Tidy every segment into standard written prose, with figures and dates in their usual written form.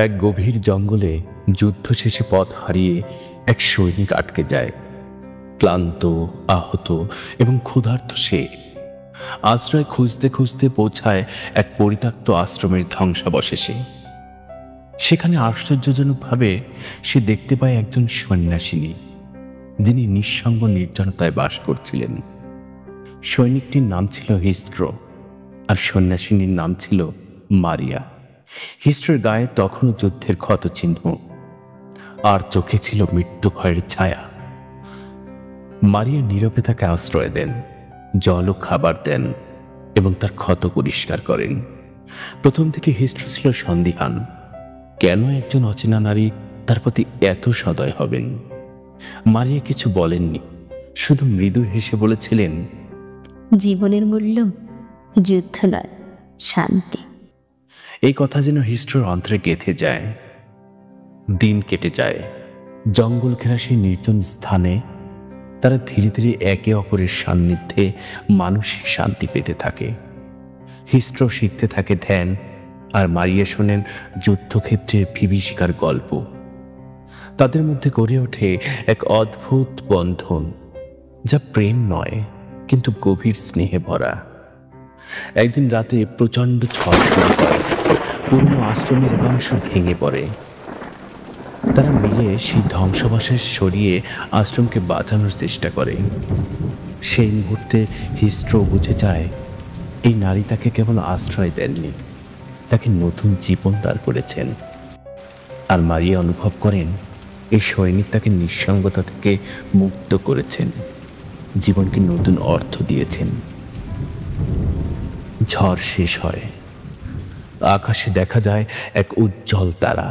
এক গভীর জঙ্গলে যুদ্ধ শেষে পথ হারিয়ে এক সৈনিক আটকে যায়। ক্লান্ত, আহত এবং ক্ষুধার্ত সে আশ্রয় খুঁজতে খুঁজতে পৌঁছায় এক পরিত্যক্ত আশ্রমের ধ্বংসাবশেষে। সেখানে আশ্চর্যজনকভাবে সে দেখতে পায় একজন সন্ন্যাসিনী, যিনি নিঃসঙ্গ নির্জনতায় বাস করছিলেন। সৈনিকটির নাম ছিল হিস্ট্রো, আর সন্ন্যাসিনীর নাম ছিল মারিয়া। হিস্ট্রোর গায়ে তখনও যুদ্ধের ক্ষতচিহ্ন, আর চোখে ছিল মৃত্যু ভয়ের ছায়া। মারিয়া নীরবে তাকে আশ্রয় দেন, জল ও খাবার দেন এবং তার ক্ষত পরিষ্কার করেন। প্রথম থেকে হিস্ট্রো ছিল সন্দিহান, কেন একজন অচেনা নারী তার প্রতি এত সদয় হবেন। মারিয়া কিছু বলেননি, শুধু মৃদু হেসে বলেছিলেন, জীবনের মূল্য যুদ্ধ নয়, শান্তি। এই কথা যেন হিস্ট্রোর অন্তরে গেঁথে যায়। দিন কেটে যায়। জঙ্গল ঘেরা সেই নির্জন স্থানে তারা ধীরে ধীরে একে অপরের সান্নিধ্যে মানসিক শান্তি পেতে থাকে। হিস্ট্রো শিখতে থাকে ধ্যান, আর মারিয়া শোনেন যুদ্ধক্ষেত্রে বিভীষিকার গল্প। তাদের মধ্যে গড়ে ওঠে এক অদ্ভুত বন্ধন, যা প্রেম নয় কিন্তু গভীর স্নেহে ভরা। একদিন রাতে প্রচণ্ড ঝড় শুরু হয়, পুরনো আশ্রমের একাংশ ভেঙে পড়ে। তারা মিলে সেই ধ্বংসাবশেষ সরিয়ে আশ্রমকে বাঁচানোর চেষ্টা করে। সেই মুহূর্তে হিস্ট্রো বুঝে যায়, এই নারী তাকে কেবল আশ্রয় দেননি, তাকে নতুন জীবন দান করেছেন। আর মারিয়া অনুভব করেন, এই সৈনিক তাকে নিঃসঙ্গতা থেকে মুক্ত করেছেন, জীবনকে নতুন অর্থ দিয়েছেন। ঝড় শেষ হয়, আকাশে দেখা যায় এক উজ্জ্বল তারা।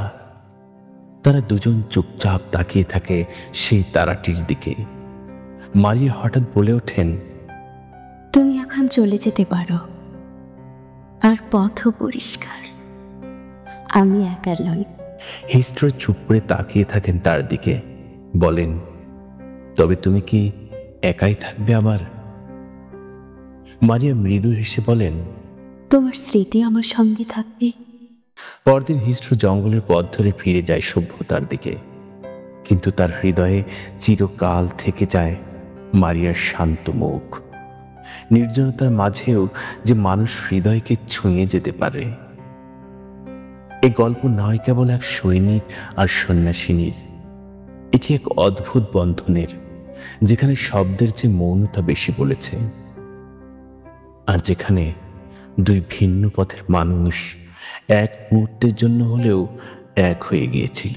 তারা দুজন চুপচাপ তাকিয়ে থাকে সেই তারাটির দিকে। মারিয়া হঠাৎ বলে ওঠেন, তুমি এখন চলে যেতে পারো, আর পথও পরিষ্কার। আমি একা নই। হিস্ট্রো চুপ করে তাকিয়ে থাকেন তার দিকে, বলেন, তবে তুমি কি একাই থাকবে আবার? মারিয়া মৃদু হেসে বলেন, তোমার স্মৃতি আমার সঙ্গে থাকবে। পরদিন হিস্ট্রো জঙ্গলের পথ ধরে ফিরে যায় সভ্যতার দিকে, কিন্তু তার হৃদয়ে চিরকাল থেকে যায় মারিয়ার শান্ত মুখ। নির্জনতার মাঝেও যে মানুষ হৃদয়কে ছুঁয়ে যেতে পারে। এই গল্প নয় কেবল এক সৈনিক আর সন্ন্যাসিনীর, এটি এক অদ্ভুত বন্ধনের, যেখানে শব্দের চেয়ে মৌনতা বেশি বলেছে, আর যেখানে দুই ভিন্ন পথের মানুষ এক মুহূর্তের জন্য হলেও এক হয়ে গিয়েছিল।